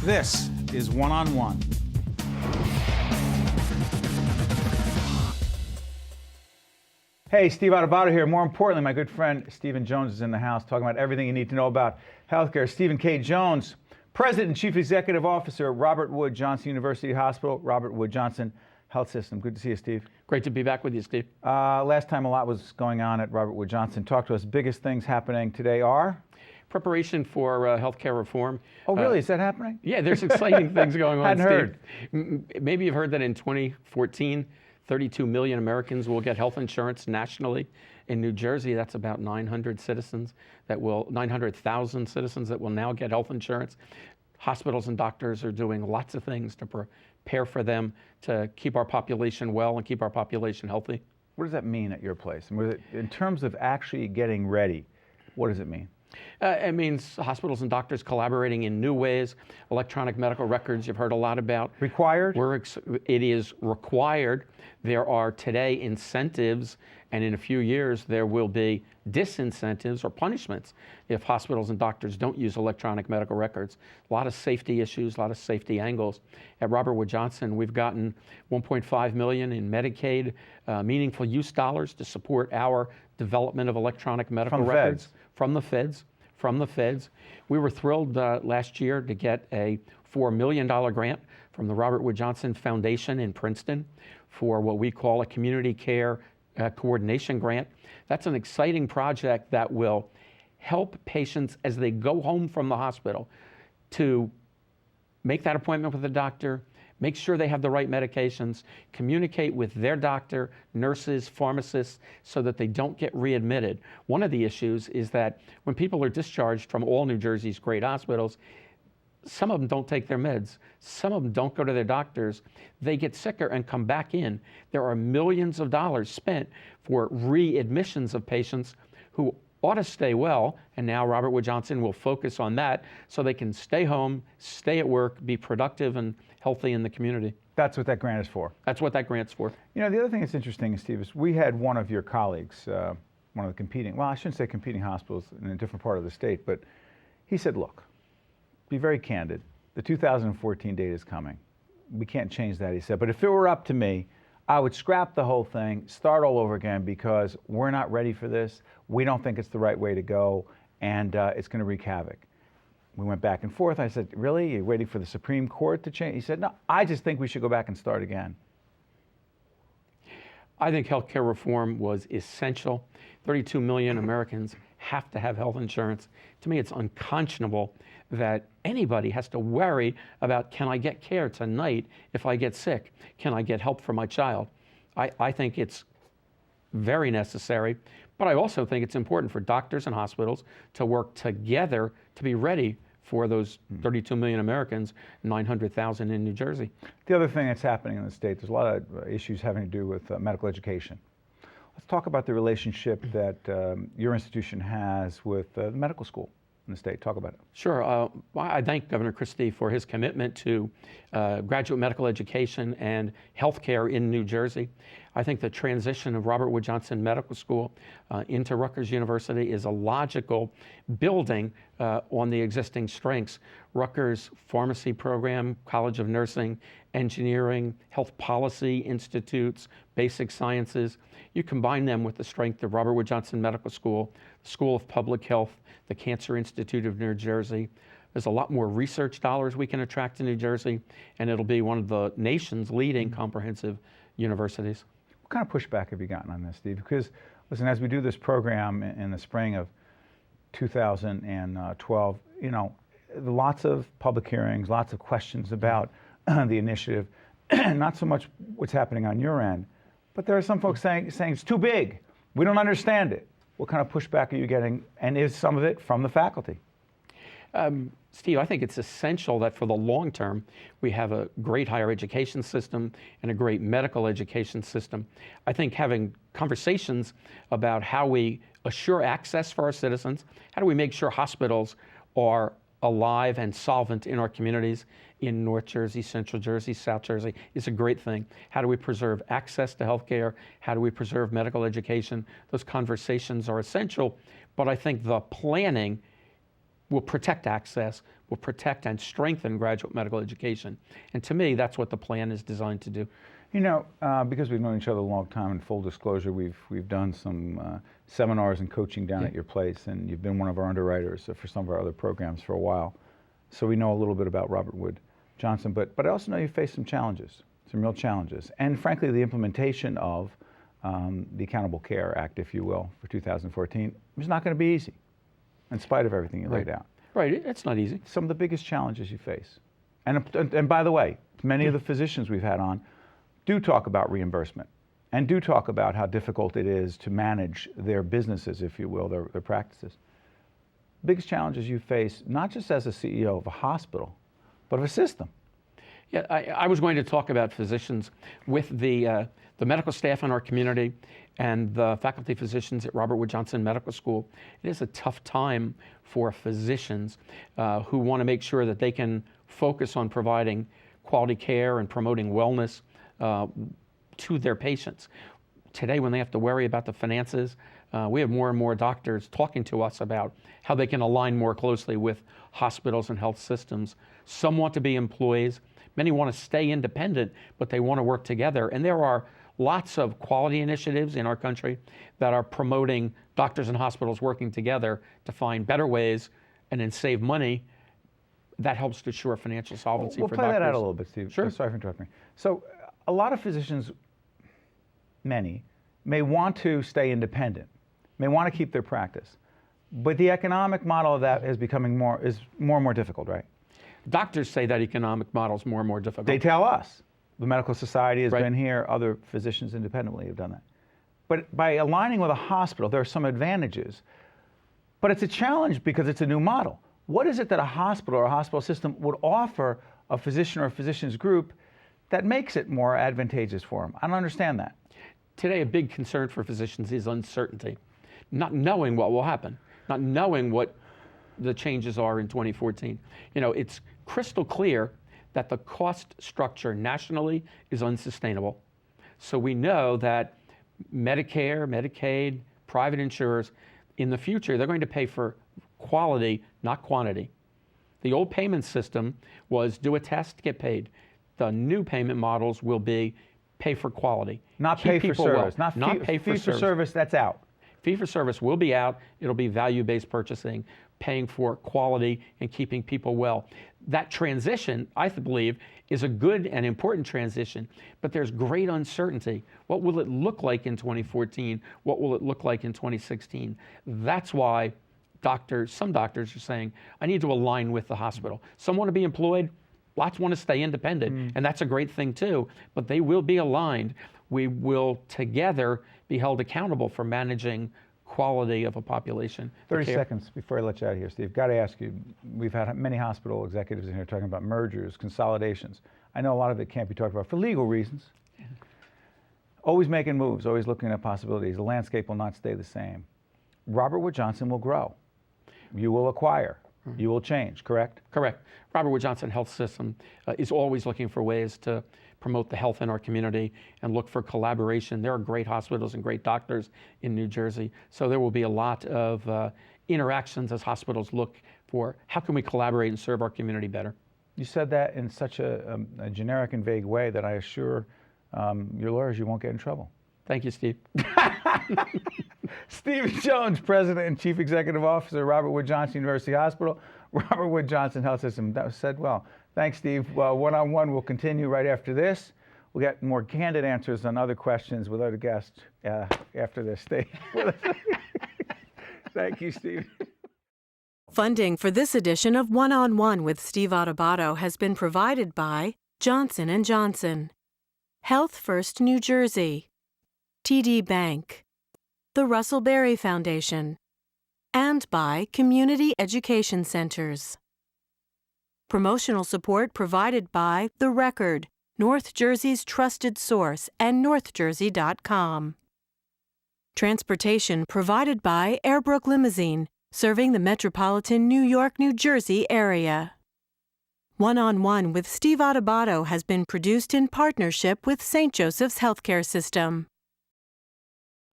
This is One on One. Hey, Steve Adubato here. More importantly, my good friend Stephen Jones is in the house talking about everything you need to know about healthcare. Stephen K. Jones, President and Chief Executive Officer, Robert Wood Johnson University Hospital, Robert Wood Johnson Health System. Good to see you, Steve. Great to be back with you, Steve. Last time a lot was going on at Robert Wood Johnson. Talk to us. Biggest things happening today are? Preparation for healthcare reform. Oh, really? Is that happening? Yeah, there's exciting things going on, Hadn't Steve. heard. Maybe you've heard that in 2014, 32 million Americans will get health insurance nationally. In New Jersey, that's about 900,000 citizens that will now get health insurance. Hospitals and doctors are doing lots of things to prepare for them to keep our population well and keep our population healthy. What does that mean at your place? In terms of actually getting ready, what does it mean? It means hospitals and doctors collaborating in new ways. Electronic medical records, you've heard a lot about. Required? It is required. There are today incentives, and in a few years there will be disincentives or punishments if hospitals and doctors don't use electronic medical records. A lot of safety issues, a lot of safety angles. At Robert Wood Johnson, we've gotten $1.5 million in Medicaid meaningful use dollars to support our development of electronic medical records. From the feds. We were thrilled last year to get a $4 million grant from the Robert Wood Johnson Foundation in Princeton for what we call a community care coordination grant. That's an exciting project that will help patients as they go home from the hospital to make that appointment with the doctor, make sure they have the right medications, communicate with their doctor, nurses, pharmacists, so that they don't get readmitted. One of the issues is that when people are discharged from all New Jersey's great hospitals, some of them don't take their meds. Some of them don't go to their doctors. They get sicker and come back in. There are millions of dollars spent for readmissions of patients who ought to stay well, and now Robert Wood Johnson will focus on that so they can stay home, stay at work, be productive and healthy in the community. That's what that grant is for. That's what that grant's for. You know, the other thing that's interesting, Steve, is we had one of your colleagues, one of the competing, well, I shouldn't say competing hospitals in a different part of the state, but he said, look, be very candid. The 2014 date is coming. We can't change that, he said, but if it were up to me, I would scrap the whole thing, start all over again, because we're not ready for this. We don't think it's the right way to go, and it's going to wreak havoc. We went back and forth. I said, really? You're waiting for the Supreme Court to change? He said, no, I just think we should go back and start again. I think healthcare reform was essential. 32 million Americans have to have health insurance. To me, it's unconscionable that anybody has to worry about, can I get care tonight if I get sick? Can I get help for my child? I think it's very necessary, but I also think it's important for doctors and hospitals to work together to be ready for those 32 million Americans, 900,000 in New Jersey. The other thing that's happening in the state, there's a lot of issues having to do with medical education. Let's talk about the relationship that your institution has with the medical school in the state. Talk about it. Sure. I thank Governor Christie for his commitment to graduate medical education and healthcare in New Jersey. I think the transition of Robert Wood Johnson Medical School into Rutgers University is a logical building on the existing strengths. Rutgers Pharmacy Program, College of Nursing, Engineering, Health Policy Institutes, Basic Sciences. You combine them with the strength of Robert Wood Johnson Medical School, School of Public Health, the Cancer Institute of New Jersey. There's a lot more research dollars we can attract to New Jersey, and it'll be one of the nation's leading comprehensive universities. What kind of pushback have you gotten on this, Steve? Because, listen, as we do this program in the spring of 2012, you know, lots of public hearings, lots of questions about the initiative, not so much what's happening on your end, but there are some folks saying it's too big. We don't understand it. What kind of pushback are you getting, and is some of it from the faculty? Steve, I think it's essential that for the long term, we have a great higher education system and a great medical education system. I think having conversations about how we assure access for our citizens, how do we make sure hospitals are alive and solvent in our communities in North Jersey, Central Jersey, South Jersey is a great thing. How do we preserve access to healthcare? How do we preserve medical education? Those conversations are essential, but I think the planning will protect access, will protect and strengthen graduate medical education. And to me, that's what the plan is designed to do. You know, because we've known each other a long time, and full disclosure, we've done some seminars and coaching down at your place, and you've been one of our underwriters for some of our other programs for a while. So we know a little bit about Robert Wood Johnson, but I also know you faced some challenges, some real challenges, and frankly, the implementation of the Accountable Care Act, if you will, for 2014 was not going to be easy, in spite of everything you laid out. Right, it's not easy. Some of the biggest challenges you face, and by the way, many of the physicians we've had on do talk about reimbursement and do talk about how difficult it is to manage their businesses, if you will, their practices. Biggest challenges you face, not just as a CEO of a hospital, but of a system. Yeah, I was going to talk about physicians with the medical staff in our community and the faculty physicians at Robert Wood Johnson Medical School. It is a tough time for physicians who want to make sure that they can focus on providing quality care and promoting wellness to their patients. Today, when they have to worry about the finances, we have more and more doctors talking to us about how they can align more closely with hospitals and health systems. Some want to be employees. Many want to stay independent, but they want to work together. And there are lots of quality initiatives in our country that are promoting doctors and hospitals working together to find better ways and then save money. That helps to ensure financial solvency for doctors. We'll play that out a little bit, Steve. Sure. Sorry for interrupting. So a lot of physicians, many, may want to stay independent, may want to keep their practice, but the economic model of that is becoming more and more difficult, right? Doctors say that economic model is more and more difficult. They tell us. The medical society has been here. Other physicians independently have done that. But by aligning with a hospital, there are some advantages. But it's a challenge because it's a new model. What is it that a hospital or a hospital system would offer a physician or a physician's group that makes it more advantageous for them? I don't understand that. Today, a big concern for physicians is uncertainty, not knowing what will happen, not knowing what the changes are in 2014. You know, it's crystal clear that the cost structure nationally is unsustainable. So we know that Medicare, Medicaid, private insurers, in the future, they're going to pay for quality, not quantity. The old payment system was do a test, get paid. The new payment models will be pay for quality. Not pay for service. Well. Not pay for service, that's out. Fee for service will be out. It'll be value-based purchasing, paying for quality and keeping people well. That transition, I believe, is a good and important transition, but there's great uncertainty. What will it look like in 2014? What will it look like in 2016? That's why some doctors are saying, I need to align with the hospital. Some want to be employed, lots want to stay independent, and that's a great thing too, but they will be aligned. We will together be held accountable for managing quality of a population. 30 seconds before I let you out of here, Steve. Got to ask you, we've had many hospital executives in here talking about mergers, consolidations. I know a lot of it can't be talked about for legal reasons. Yeah. Always making moves, always looking at possibilities. The landscape will not stay the same. Robert Wood Johnson will grow. You will acquire. You will change, correct? Correct. Robert Wood Johnson Health System is always looking for ways to promote the health in our community and look for collaboration. There are great hospitals and great doctors in New Jersey, so there will be a lot of interactions as hospitals look for how can we collaborate and serve our community better. You said that in such a generic and vague way that I assure your lawyers you won't get in trouble. Thank you, Steve. Steve Jones, President and Chief Executive Officer, Robert Wood Johnson University Hospital, Robert Wood Johnson Health System. That was said well. Thanks, Steve. One-on-one will continue right after this. We'll get more candid answers on other questions with other guests after this. Stay with us. Thank you, Steve. Funding for this edition of One-on-One with Steve Adubato has been provided by Johnson & Johnson, Health First New Jersey, TD Bank, the Russell Berry Foundation, and by Community Education Centers. Promotional support provided by The Record, North Jersey's trusted source, and NorthJersey.com. Transportation provided by Airbrook Limousine, serving the metropolitan New York, New Jersey area. One-on-One with Steve Adubato has been produced in partnership with St. Joseph's Healthcare System.